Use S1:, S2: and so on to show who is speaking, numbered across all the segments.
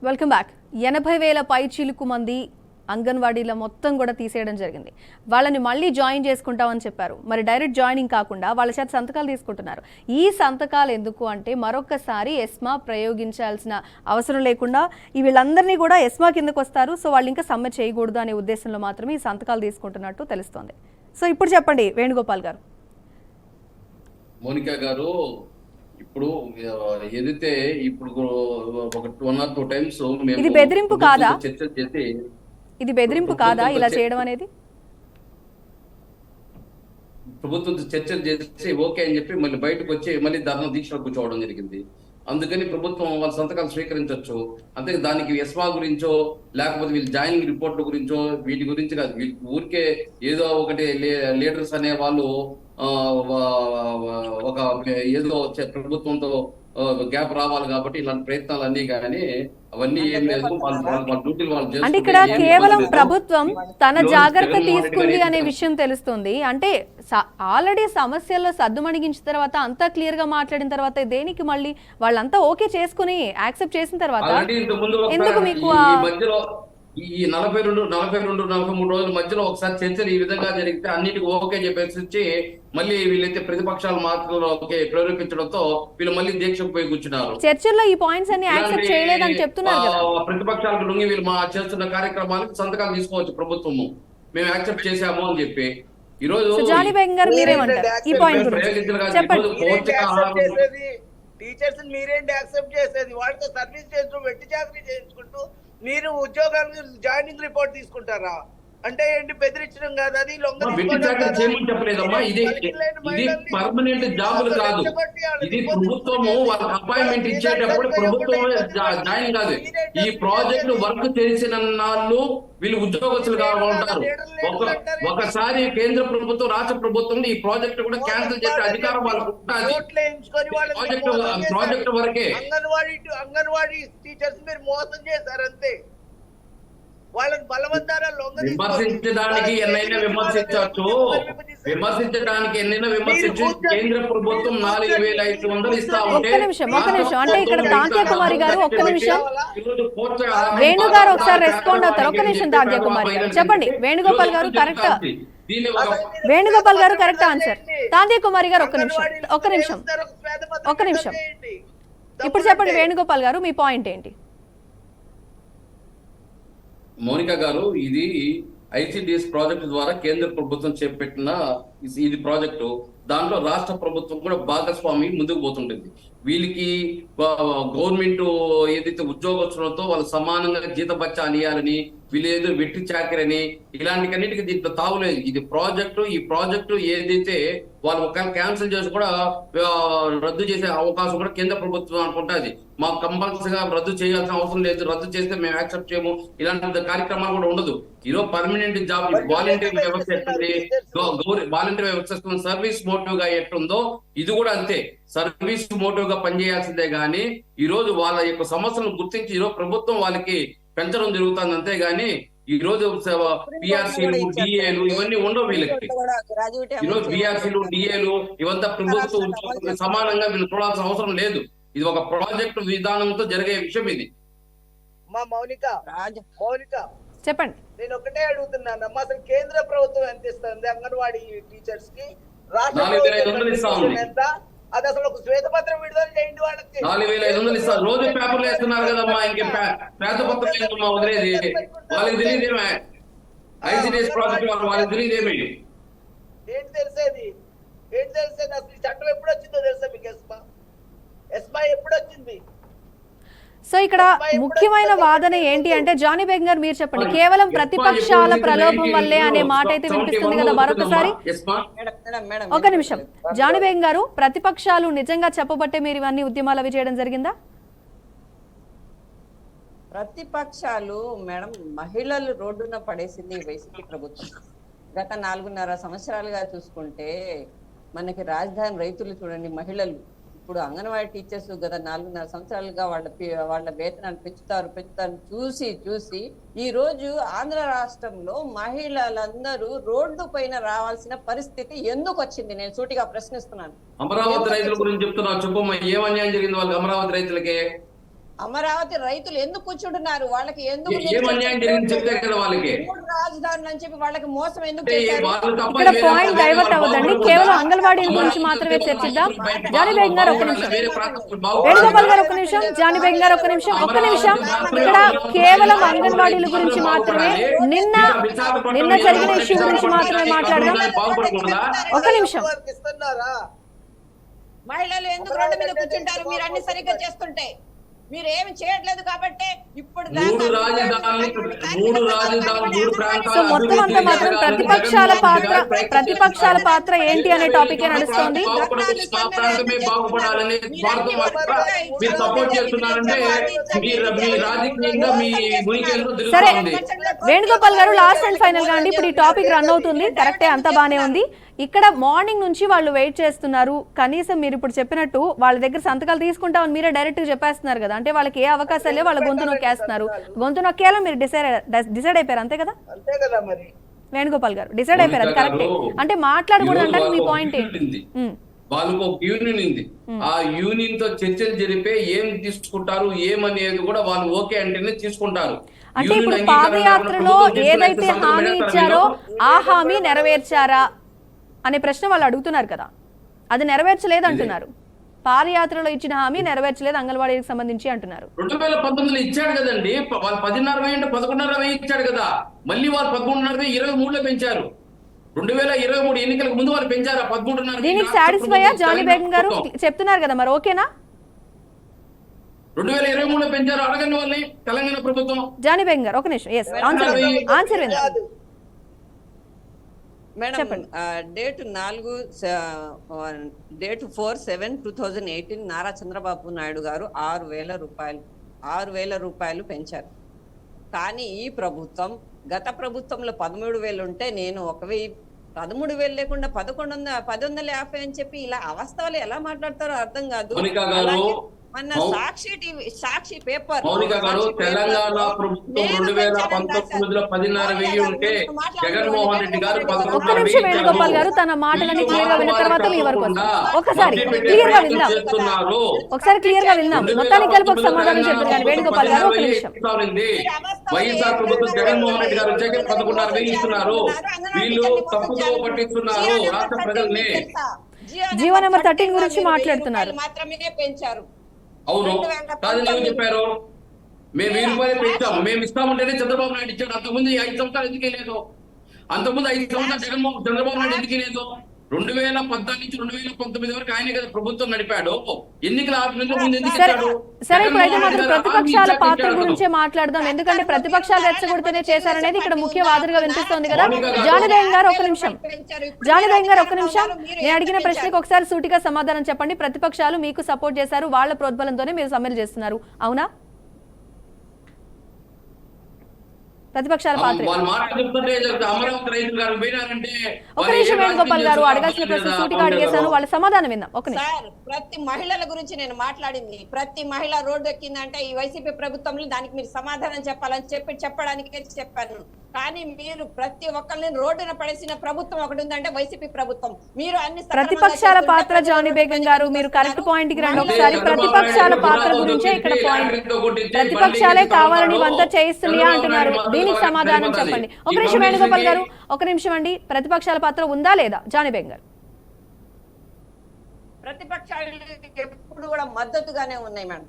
S1: Welcome back. 80,000 పైచిలుకు మంది అంగన్వాడీల మొత్తం కూడా తీసేయడం జరిగింది. వాళ్ళని మళ్ళీ జాయిన్ చేసుకుంటామని చెప్పారు. మరి డైరెక్ట్ జాయినింగ్ కాకుండా వాళ్ళ చేత సంతకాలు తీసుకుంటున్నారు. ఈ సంతకాలు ఎందుకు అంటే మరొకసారి ఎస్మా ప్రయోగించాల్సిన అవసరం లేకుండా వీళ్ళందరినీ కూడా ఎస్మా కిందకు వస్తారు. సో వాళ్ళు ఇంకా సమ్మె చేయకూడదు అనే ఉద్దేశంలో మాత్రమే ఈ సంతకాలు తీసుకుంటున్నట్టు తెలుస్తోంది. సో ఇప్పుడు చెప్పండి వేణుగోపాల్ గారు.
S2: మోనికా గారు, ఇప్పుడు ఏదైతే ఇప్పుడు ఒక 1 or 2 times
S1: ఇది బెదిరింపు కాదా?
S2: చర్చలు చేసి
S1: ఇది బెదిరింపు కాదా ఇలా చేయడం అనేది?
S2: ప్రభుత్వంతో చర్చలు చేసి ఓకే అని చెప్పి మళ్ళీ బయటకు వచ్చి మళ్ళీ ధర్నా దీక్షలో కూర్చోవడం జరిగింది. అందుకని ప్రభుత్వం వాళ్ళ సంతకాలు స్వీకరించవచ్చు. అంతే, దానికి ఎస్మా గురించో లేకపోతే వీళ్ళు జాయినింగ్ రిపోర్ట్ల గురించో వీటి గురించి కాదు. ఊరికే ఏదో ఒకటి లీడర్స్ అనే వాళ్ళు ఒక ఏదో ప్రభుత్వంతో గ్యాప్ రావాలి కాబట్టి ఇలాంటి ప్రయత్నాలు అన్ని కానీ అవన్నీ ఏం లేదు. వాళ్ళ డ్యూటీలు వాళ్ళు
S1: అంటే ఇక్కడ కేవలం ప్రభుత్వం తన జాగ్రత్త తీసుకుంది అనే విషయం తెలుస్తుంది. అంటే ఆల్రెడీ సమస్యల్లో సద్దుమణిగించిన తర్వాత అంతా క్లియర్ గా మాట్లాడిన తర్వాత దేనికి మళ్ళీ వాళ్ళంతా ఓకే చేసుకుని యాక్సెప్ట్ చేసిన తర్వాత ఎందుకు మీకు
S2: ఈ 42-43 రోజుల మధ్యలో ఒకసారి చర్చలు ఈ విధంగా జరిగితే అన్నిటికీ ఓకే చెప్పేసి మళ్ళీ వీళ్ళైతే ప్రతిపక్షాల మాటలు ప్రేరేపించడంతో వీళ్ళు మళ్ళీ దీక్షకు పోయి కూర్చున్నారు.
S1: చర్చల్లో ఈ పాయింట్స్ అన్ని యాక్సెప్ట్ చేయలేదని చెప్తున్నారు కదా.
S2: ప్రతిపక్షాలకు లొంగి వీళ్ళు మా చేస్తున్న కార్యక్రమాలకు సంతకాలు తీసుకోవచ్చు ప్రభుత్వము, మేము యాక్సెప్ట్ చేశాము అని చెప్పి. ఈ రోజు
S1: జానీ బెంగ్ గారు మీరేమంటారు ఈ పాయింట్ గురించి చెప్పండి.
S3: టీచర్స్ మీరేంటి యాక్సెప్ట్ చేసేది? వాళ్ళతో సర్వీస్ చేస్తూ వెట్టి చాకరీ చేయించుకుంటూ మీరు ఉద్యోగాలకు జాయినింగ్ రిపోర్ట్ తీసుకుంటారా? అంటే ఏంటి, బెదిరించడం కాదు అది?
S2: చెప్పలేదమ్మా, ఇది పర్మనెంట్ జాబులు కాదు. ఇది ప్రభుత్వము వాళ్ళకి అపాయింట్మెంట్ ఇచ్చేటప్పుడు ప్రభుత్వం జాయిన్ కాదు. ఈ ప్రాజెక్ట్ వర్క్ చేసిన నాళ్ళు వీళ్ళు ఉద్యోగస్తులుగా ఉంటారు. ఒకసారి కేంద్ర ప్రభుత్వం రాష్ట్ర ప్రభుత్వం ఈ ప్రాజెక్ట్ కూడా క్యాన్సిల్ చేసే అధికారం వాళ్ళకు ఉంటుంది. ప్రాజెక్ట్ వరకే.
S3: అంగన్వాడీ టీచర్స్ మీరు మోసం చేశారంతే. వాళ్ళకి బలవంతారా
S2: విమర్శించడానికి ఎన్నైనా విమర్శించవచ్చు. విమర్శించడానికి ఎన్నైనా విమర్శించు. కేంద్ర ప్రభుత్వం 4,500 ఇస్తా ఉంటే
S1: ఒక్క నిమిషం అంటే ఇక్కడ తాంత్య కుమారి గారు ఒక్క నిమిషం, వేణు గారు ఒకసారి రెస్పాండ్ అవుతారు. ఒక్క నిమిషం తాంత్య కుమారి గారు చెప్పండి. వేణుగోపాల్ గారు కరెక్ట్, వేణుగోపాల్ గారు కరెక్ట్ ఆన్సర్. తాంత్య కుమారి గారు ఒక్క నిమిషం ఇప్పుడు చెప్పండి వేణుగోపాల్ గారు, మీ పాయింట్ ఏంటి?
S2: మౌనిక గారు, ఇది ఐసిడిఎస్ ప్రాజెక్టు ద్వారా కేంద్ర ప్రభుత్వం చేపట్టిన ఇది ప్రాజెక్టు. దాంట్లో రాష్ట్ర ప్రభుత్వం కూడా భాగస్వామి ముందుకు పోతుంటుంది. వీళ్ళకి గవర్నమెంట్ ఏదైతే ఉద్యోగస్తులతో వాళ్ళు సమానంగా జీతభత్యాలు ఇవ్వాలని, వీళ్ళు ఏదో వెట్టి చాకరని ఇలాంటి అన్నిటికీ దీంట్లో తావులేదు. ఇది ఈ ప్రాజెక్టు ఏదైతే వాళ్ళు ఒకవేళ క్యాన్సిల్ చేసి కూడా రద్దు చేసే అవకాశం కూడా కేంద్ర ప్రభుత్వం అనుకుంటుంది. మాకు కంపల్సరీగా రద్దు చేయాల్సిన అవసరం లేదు, రద్దు చేస్తే మేము యాక్సెప్ట్ చేయము, ఇలాంటి కార్యక్రమాలు కూడా ఉండదు. ఈరోజు పర్మనెంట్ జాబ్ వాలంటీర్ వ్యవస్థ ఎట్టుంది, వాలంటీర్ వ్యవస్థ సర్వీస్ మోటివ్ గా ఎట్టుందో ఇది కూడా అంతే. సర్వీస్ మోటివ్ గా పనిచేయాల్సిందే గానీ ఈ రోజు వాళ్ళ యొక్క సమస్యలను గుర్తించి ఈరోజు ప్రభుత్వం వాళ్ళకి పెంచడం జరుగుతుంది. అంతేగాని ఈ రోజు పిఆర్సీలు డిఏలు ఇవన్నీ ఉండవు వీళ్ళకి. ఈరోజు పిఆర్సీలు డిఏలు ఇవంతా ప్రభుత్వం సమానంగా వీళ్ళు చూడాల్సిన అవసరం లేదు. ఇది ఒక ప్రాజెక్టు విధానంతో జరిగే విషయం ఇది.
S3: మా మౌనిక
S1: చెప్పండి.
S3: నేను ఒకటే అడుగుతున్నాను, అసలు కేంద్ర ప్రభుత్వం ఎంత ఇస్తుంది అంగన్వాడీ టీచర్స్ కి? రాష్ట్ర
S2: 4,500 ఇస్తా ఉంది.
S3: అది అసలు ఒక శ్వేతపత్రం విడుదల చేయండి వాళ్ళకి.
S2: 4,500 ఇస్తారు. రోజు పేపర్లు వేస్తున్నారు కదమ్మా, ఇంకే శ్వేతపత్రం ఏంటమ్మా వదిలేది? వాళ్ళకి తెలియదేమే ఐసిడిఎస్ ప్రాజెక్ట్ వాళ్ళకి తెలియదేమి?
S3: ఏంటి తెలిసేది అసలు ఈ చట్టం ఎప్పుడు వచ్చిందో తెలుసా మీకు? ఎస్మా ఎప్పుడు వచ్చింది?
S1: సో ఇక్కడ ముఖ్యమైన వాదన ఏంటి అంటే జానీ బెంగ్ గారు మీరు చెప్పండి. కేవలం ప్రతిపక్షాల ప్రలోభం వల్లే అనే మాట అయితే వినిపిస్తుంది కదా మరొకసారి. ఒక నిమిషం జానీ బెంగ్ గారు, ప్రతిపక్షాలు నిజంగా చెప్పబట్టే మీరు ఇవన్నీ ఉద్యమాలు అవి చేయడం జరిగిందా?
S4: ప్రతిపక్షాలు మేడం మహిళలు రోడ్డున పడేసింది వైసీపీ ప్రభుత్వం. గత 4.5 సంవత్సరాలుగా చూసుకుంటే మనకి రాజధాని రైతులు చూడండి, మహిళలు ఇప్పుడు అంగన్వాడీ టీచర్స్ గత 4.5 సంవత్సరాలుగా వాళ్ళ వేతనాలు పెంచుతారు చూసి ఈ రోజు ఆంధ్ర రాష్ట్రంలో మహిళలందరూ రోడ్డు పైన రావాల్సిన పరిస్థితి ఎందుకు వచ్చింది? నేను సూటిగా ప్రశ్నిస్తున్నాను.
S2: అమరావతి రైతుల గురించి చెప్తున్నా, చెప్పమ్మా, ఏం అన్యాయం జరిగింది వాళ్ళకి? అమరావతి రైతులకే
S4: అమరావతి రైతులు ఎందుకు కూర్చుంటున్నారు? వాళ్ళకి ఎందుకు
S2: ఏం అన్యాయం జరిగింది చెప్తే కదా వాళ్ళకి.
S4: 3 రాజధానులు అని చెప్పి వాళ్ళకి మోసం ఎందుకు
S2: అంటే
S4: చేశారు?
S2: వాళ్ళు తప్ప
S1: ఇక్కడ
S2: వేరే
S1: పాయింట్
S2: వాళ్ళు
S1: డైవర్ట్
S2: వాళ్ళు
S1: అవ్వదండి,
S2: బాగుపడకూడదా?
S1: కేవలం అంగన్వాడీల గురించి మాత్రమే చర్చిద్దాం. జానీ బేగం గారు ఒక్క నిమిషం, వేణుగోపాల్ గారు ఒక్క నిమిషం, జానీ బేగం గారు ఒక్క నిమిషం. ఇక్కడ కేవలం అంగన్వాడీల గురించి మాత్రమే, నిన్న జరిగిన ఇష్యూ గురించి మాత్రమే మాట్లాడదాం. ఒక్క నిమిషం.
S3: ఇస్తున్నారా?
S4: మహిళలు ఎందుకు రోడ్డు మీద కూర్చుంటారు? మీరు అన్ని సరిగ్గా చేస్తుంటే మీరు ఏమి చేయట్లేదు కాబట్టి ఇప్పుడు
S2: మూడు రాజధానులు 3 ప్రాంతాలు.
S1: సో మొత్తం అంతా మాత్రం ప్రతిపక్షాల పాత్ర ఏంటి అనే టాపిక్ నడుస్తోంది.
S2: బాగుపడాలని స్వార్థం మాత్రం మీరు సపోర్ట్ చేస్తున్నారంటే మీ రాజకీయంగా మీ ఉనికిలో
S1: సరే
S2: తిరుగుతుంది.
S1: వేణుగోపాల్ గారు, లాస్ట్ అండ్ ఫైనల్ గా అండి, ఇప్పుడు ఈ టాపిక్ రన్ అవుతుంది, కరెక్టే, అంతా బానే ఉంది. ఇక్కడ మార్నింగ్ నుంచి వాళ్ళు వెయిట్ చేస్తున్నారు. కనీసం మీరు ఇప్పుడు చెప్పినట్టు వాళ్ళ దగ్గర సంతకాలు తీసుకుంటామని మీరే డైరెక్ట్ గా చెప్పేస్తున్నారు కదా. అంటే వాళ్ళకి ఏ అవకాశాలు లేవు, వాళ్ళ గొంతు నొక్కేస్తున్నారు. గొంతు నొక్కేయాలో మీరు డిసైడ్ అయిపోయారు, అంతే కదా
S3: అంతే కదా మరి.
S1: వేణుగోపాల్ గారు డిసైడ్ అయిపోయారు, అది కరెక్టే. అంటే మాట్లాడకూడదు అంటే మీ పాయింట్ ఏంటి?
S2: వాళ్ళకు ఒక యూనియన్ ఉంది. ఆ యూనియన్ తో చర్చలు జరిపే ఏం తీసుకుంటారు ఏమనేది కూడా వాళ్ళు ఓకే అంటేనే తీసుకుంటారు.
S1: అంటే ఇప్పుడు పాదయాత్రలో ఏదైతే హామీ ఇచ్చారో ఆ హామీ నెరవేర్చారా అనే ప్రశ్న వాళ్ళు అడుగుతున్నారు కదా. అది నెరవేర్చలేదు అంటున్నారు. పాదయాత్రలో ఇచ్చిన హామీ నెరవేర్చలేదు అంగన్వాడీకి సంబంధించి అంటున్నారు.
S2: 2019లో ఇచ్చాడు కదండి, వాళ్ళు 10,500 11,500 ఇచ్చాడు కదా. మళ్ళీ వాళ్ళు 13,500 23లో పెంచారు. 2023 ఎన్నికలకు ముందు వాళ్ళు పెంచారు 13,500.
S1: దీనికి సాటిస్ఫైయా జానీ బేగం గారు చెప్తున్నారు కదా, మరి ఓకేనా?
S2: 2023లో పెంచారు, అడగండి వాళ్ళని తెలంగాణ ప్రభుత్వం.
S1: జానీ బేగం గారు ఒక నిమిషం, ఆన్సర్ విందాం.
S4: మేడం, డేట్ 4/7/2018 నారా చంద్రబాబు నాయుడు గారు 6,000 రూపాయలు పెంచారు. కానీ ఈ ప్రభుత్వం, గత ప్రభుత్వంలో 13,000 ఉంటే నేను 1,000 13,000 లేకుండా 1,150 అని చెప్పి ఇలా అవాస్తవాలు ఎలా మాట్లాడతారో అర్థం కాదు. మన సాక్షి పేపర్
S2: మౌనిక గారు, తెలంగాణ ప్రభుత్వం 2019లో 10,500 ఉంటే జగన్మోహన్ రెడ్డి గారు
S1: ఒక్క నిమిషం వేణుగోపాల్ గారు, తన మాటలని క్లియర్ గా విన్న తర్వాత మీ వరకు ఒకసారి క్లియర్ గా విందాం. మొత్తానికి కలిపి ఒక సమాధానం చెప్తారు కానీ వేణుగోపాల్ గారు ఒక నిమిషం.
S2: వైఎస్ఆర్ ప్రభుత్వం జగన్మోహన్ రెడ్డి గారు వచ్చాక 11,500 ఇస్తున్నారు. వీళ్ళు తప్పుగా పట్టిస్తున్నారు రాష్ట్ర ప్రజల్ని.
S1: జీవో నెంబర్ 13 గురించి మాట్లాడుతున్నారు.
S4: మాత్రమే పెంచారు.
S2: అవును కాదని ఏం చెప్పారు? మేము 1000 రూపాయలు పెంచాము, మేము ఇస్తామంటేనే చంద్రబాబు నాయుడు ఇచ్చాడు. అంతకుముందు 5 సంవత్సరాలు ఎందుకే లేదు? అంతకుముందు 5 సంవత్సరాలు చంద్రబాబు నాయుడు ఎందుకు లేదు? 2014 నుంచి 2019 వరకు ఆయనే కదా ప్రభుత్వం నడిపాడు. ఎన్నికల ముందు ఎందుకు ఇచ్చాడు?
S1: సరే, ఇప్పుడైతే మాత్రం ప్రతిపక్షాల పాత్ర గురించే మాట్లాడదాం. ఎందుకంటే ప్రతిపక్షాలు రెచ్చగొడితేనే చేశారనేది ఇక్కడ ముఖ్య వాదనగా వినిపిస్తోంది కదా. జానీ బేగం గారు ఒక నిమిషం, నేను అడిగిన ప్రశ్నకు ఒకసారి సూటిగా సమాధానం చెప్పండి. ప్రతిపక్షాలు మీకు సపోర్ట్ చేశారు, వాళ్ళ ప్రోద్బలంతోనే మీరు సమ్మెలు చేస్తున్నారు, అవునా? ప్రతిపక్షాల పాత్ర ఒక నిమిషం వేణుగోపాల్ గారు, అడగాల్సిన ప్రశ్న సూటిగా అడిగేశాను, వాళ్ళ సమాధానం విందాం. ఒక నిమిషం.
S4: ప్రతి మహిళల గురించి నేను మాట్లాడింది, ప్రతి మహిళ రోడ్డు ఎక్కిందంటే ఈ వైసీపీ ప్రభుత్వంలో దానికి మీరు సమాధానం చెప్పాలని చెప్పడానికి చెప్పాను. కానీ మీరు ప్రతి ఒక్కరిని రోడ్డున పడేసిన ప్రభుత్వం ఒకటి ఉందంటే వైసీపీ ప్రభుత్వం. మీరు అన్ని
S1: ప్రతిపక్షాల పాత్ర, జానీ బేగం గారు మీరు కరెక్ట్ పాయింట్ కి రండి ఒకసారి. ప్రతిపక్షాల పాత్ర గురించే ఇక్కడ పాయింట్. ప్రతిపక్షాలే కావాలని ఇవంతా చేయిస్తున్నాయా అంటున్నారు, దీనికి సమాధానం చెప్పండి. ఒక నిమిషం వేణుగోపాల్ గారు, ఒక నిమిషం అండి. ప్రతిపక్షాల పాత్ర ఉందా లేదా జానీ బేగం గారు?
S4: ప్రతిపక్షాలు ఎప్పుడు కూడా మద్దతుగానే ఉన్నాయి మేడం.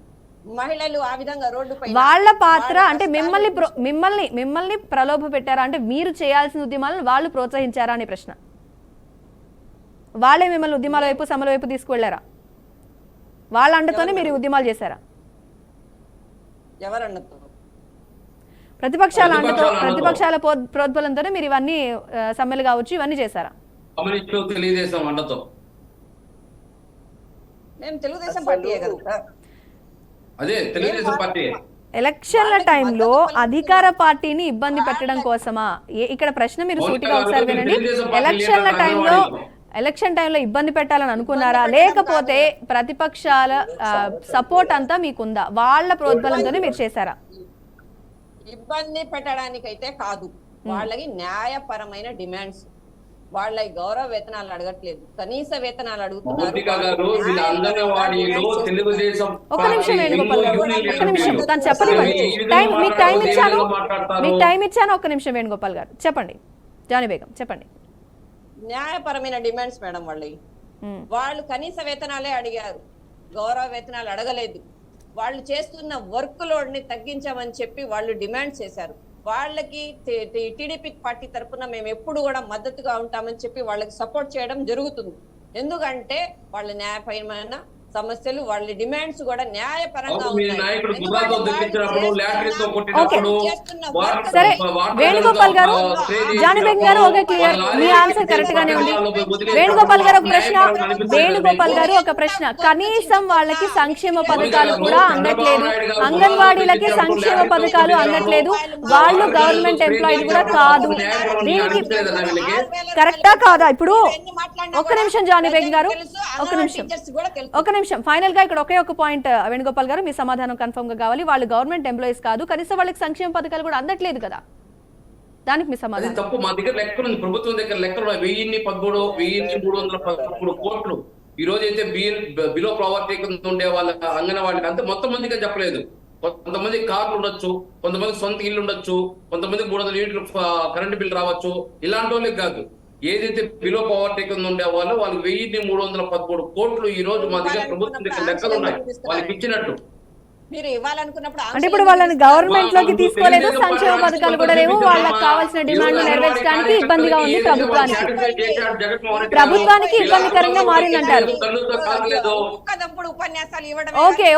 S4: మహిళలు ఆ విధంగా రోడ్డుపై
S1: వాళ్ళ పాత్ర అంటే మిమ్మల్ని ప్రలోభ పెట్టారా? అంటే మీరు చేయాల్సిన ఉద్యమాలను వాళ్ళు ప్రోత్సహించారా అనే ప్రశ్న. వాళ్ళే మిమ్మల్ని ఉద్యమాల వైపు, సమ్మెల వైపు తీసుకువెళ్లారా? వాళ్ళ అండతోనే మీరు ఉద్యమాలు చేశారా?
S4: ఎవరన్నతో?
S1: ప్రతిపక్షాల అండతో, ప్రతిపక్షాల ప్రోద్బలంతోనే మీరు ఇవన్నీ సమ్మెలు కావచ్చు ఇవన్నీ చేశారా?
S2: తెలుగుదేశం అండతో.
S4: మేము తెలుగుదేశం పార్టీయే కదా.
S2: అదే తెలుగుదేశం పార్టీ.
S1: ఎలక్షన్ల టైంలో అధికార పార్టీని ఇబ్బంది పెట్టడం కోసమా? ఇక్కడ ప్రశ్న మీరు సూటిగా ఒకసారి వినండి. ఎలక్షన్ టైంలో ఇబ్బంది పెట్టాలని అనుకున్నారా, లేకపోతే ప్రతిపక్షాల సపోర్ట్ అంతా మీకుందా, వాళ్ళ ప్రోద్బలంతోనే మీరు చేశారా?
S4: ఇబ్బంది పెట్టడానికైతే కాదు, వాళ్ళకి న్యాయపరమైన డిమాండ్స్, వాళ్ళ గౌరవ వేతనాలు అడగట్లేదు, కనీస వేతనాలు అడుగుతున్నారు.
S2: మౌనిక గారు వీళ్ళ అంగన్వాడీలో తెలుగుదేశం
S1: ఒక నిమిషం వేణుగోపాల్ గారు, ఒక్క నిమిషం తను చెప్పనివ్వండి. మీకు టైం ఇచ్చాను. ఒక్క నిమిషం వేణుగోపాల్ గారు చెప్పండి. జానీ బేగం చెప్పండి.
S4: న్యాయపరమైన డిమాండ్స్ మేడం వాళ్ళు కనీస వేతనాలే అడిగారు, గౌరవ వేతనాలు అడగలేదు. వాళ్ళు చేస్తున్న వర్క్ లోడ్ ని తగ్గించామని చెప్పి వాళ్ళు డిమాండ్ చేశారు. వాళ్ళకి టీడీపీ పార్టీ తరఫున మేము ఎప్పుడు కూడా మద్దతుగా ఉంటామని చెప్పి వాళ్ళకి సపోర్ట్ చేయడం జరుగుతుంది. ఎందుకంటే వాళ్ళ న్యాయపరమైన సమస్యలు, వాళ్ళ డిమాండ్స్ కూడా న్యాయపరంగా
S1: సరే వేణుగోపాల్ గారు, జానీ బేగం గారు ఓకే క్లియర్, మీ ఆన్సర్ కరెక్ట్ గానే ఉంది. వేణుగోపాల్ గారు ఒక ప్రశ్న, కనీసం వాళ్ళకి సంక్షేమ పథకాలు కూడా అందట్లేదు, అంగన్వాడీలకి సంక్షేమ పథకాలు అందట్లేదు, వాళ్ళు గవర్నమెంట్ ఎంప్లాయీలు కూడా కాదు, దీనికి కరెక్టా కాదా? ఇప్పుడు ఒక్క నిమిషం జానీ బేగం గారు, ఒక్క నిమిషం ఫైనల్ గా ఇక్కడ ఒకే ఒక పాయింట్ వేణుగోపాల్ గారు, మీ సమాధానం కన్ఫర్మ్ గా కావాలి. వాళ్ళు గవర్నమెంట్ ఎంప్లాయీస్ కాదు, కనీసం వాళ్ళకి సంక్షేమ పథకాలు కూడా అందట్లేదు కదా, దానికి మీ సమాధానం?
S2: తప్పు. మా దగ్గర లెక్కలు ఉంది, ప్రభుత్వం దగ్గర లెక్కలు 1313 కోట్లు. ఈ రోజు అయితే బిలో ప్రావర్టీ కింద ఉండే వాళ్ళ అంగన్వాడికి అంతే మొత్తం మందిగా చెప్పలేదు. కొంతమంది కార్లు ఉండొచ్చు, కొంతమంది సొంత ఇల్లు ఉండొచ్చు, కొంతమందికి 300 యూనిట్లు కరెంటు బిల్ రావచ్చు. ఇలాంటి వాళ్ళకి కాదు, ఏదైతే బిలో పవర్టీ కింద ఉండే వాళ్ళు వాళ్ళకి 1313 కోట్లు ఈ రోజు మా దగ్గర ప్రభుత్వం దగ్గర లెక్కలు ఉన్నాయి వాళ్ళకి ఇచ్చినట్టు.
S4: మీరు ఇవ్వాలనుకున్నప్పుడు
S1: అంటే ఇప్పుడు వాళ్ళని గవర్నమెంట్ లోకి తీసుకోలేదు, సంక్షేమ పథకాలు కూడా లేవు, వాళ్ళకి కావాల్సిన డిమాండ్ నెరవేర్చడానికి ఇబ్బందిగా ఉంది ప్రభుత్వానికి ఇబ్బందికరంగా మారిందంటారు.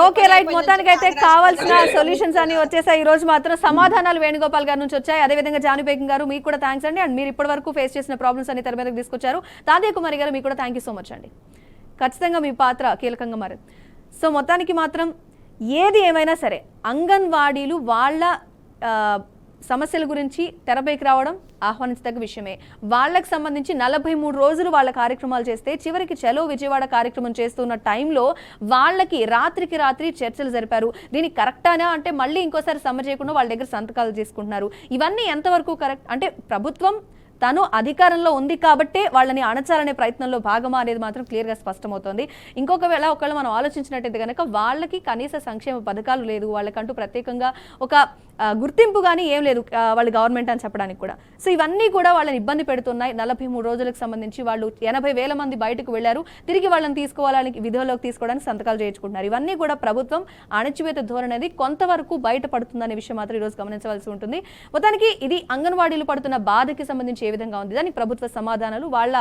S1: ఓకే రైట్, మొత్తానికి అయితే కావాల్సిన సొల్యూషన్స్ అన్ని వచ్చేసాయి. ఈ రోజు మాత్రం సమాధానాలు వేణుగోపాల్ గారి నుంచి వచ్చాయి. అదేవిధంగా జానీ బేగం గారు మీకు కూడా థ్యాంక్స్ అండి. అండ్ మీరు ఇప్పటి వరకు ఫేస్ చేసిన ప్రాబ్లమ్స్ అన్ని తెర మీదకి తీసుకొచ్చారు. తాంతయ్య కుమారి గారు మీకు కూడా థ్యాంక్ యూ సో మచ్ అండి. ఖచ్చితంగా మీ పాత్ర కీలకంగా మారింది. సో మొత్తానికి మాత్రం ఏది ఏమైనా సరే అంగన్వాడీలు వాళ్ళ సమస్యల గురించి తెరపైకి రావడం ఆహ్వానించదగ్గ విషయమే. వాళ్ళకి సంబంధించి 43 రోజులు వాళ్ళ కార్యక్రమాలు చేస్తే చివరికి చలో విజయవాడ కార్యక్రమం చేస్తున్న టైంలో వాళ్ళకి రాత్రికి రాత్రి చర్చలు జరిపారు. దీనికి కరెక్టానా అంటే మళ్ళీ ఇంకోసారి సమ్మర్ చేయకుండా వాళ్ళ దగ్గర సంతకాలు చేసుకుంటున్నారు. ఇవన్నీ ఎంతవరకు కరెక్ట్? అంటే ప్రభుత్వం తను అధికారంలో ఉంది కాబట్టే వాళ్ళని అణచాలనే ప్రయత్నంలో భాగమా అనేది మాత్రం క్లియర్గా స్పష్టమవుతోంది. ఒకవేళ మనం ఆలోచించినట్టయితే కనుక వాళ్ళకి కనీస సంక్షేమ పథకాలు లేదు, వాళ్ళకంటూ ప్రత్యేకంగా ఒక గుర్తింపు కానీ ఏం లేదు వాళ్ళు గవర్నమెంట్ అని చెప్పడానికి కూడా. సో ఇవన్నీ కూడా వాళ్ళని ఇబ్బంది పెడుతున్నాయి. 43 రోజులకు సంబంధించి వాళ్ళు 80,000 మంది బయటకు వెళ్లారు, తిరిగి వాళ్ళని తీసుకోవాలని విధుల్లోకి తీసుకోవడానికి సంతకాలు చేయించుకుంటున్నారు. ఇవన్నీ కూడా ప్రభుత్వం అణచివేత ధోరణి అనేది కొంతవరకు బయటపడుతుందనే విషయం మాత్రం ఈరోజు గమనించవలసి ఉంటుంది. మొత్తానికి ఇది అంగన్వాడీలు పడుతున్న బాధకి సంబంధించి ఏ విధంగా ఉంది, దానికి ప్రభుత్వ సమాధానాలు, వాళ్ళ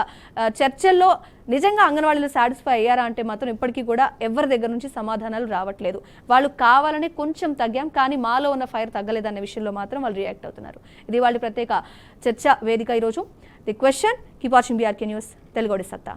S1: చర్చల్లో నిజంగా అంగన్వాడీలు సాటిస్ఫై అయ్యారా అంటే మాత్రం ఇప్పటికీ కూడా ఎవరి దగ్గర నుంచి సమాధానాలు రావట్లేదు. వాళ్ళు కావాలని కొంచెం తగ్గాం కానీ మాలో ఉన్న ఫైర్ తగ్గలేదనే విషయంలో మాత్రం వాళ్ళు రియాక్ట్ అవుతున్నారు. ఇది వాళ్ళ ప్రత్యేక చర్చ వేదిక ఈరోజు. The question, keep watching BRK news, తెలుగోడి సత్తా.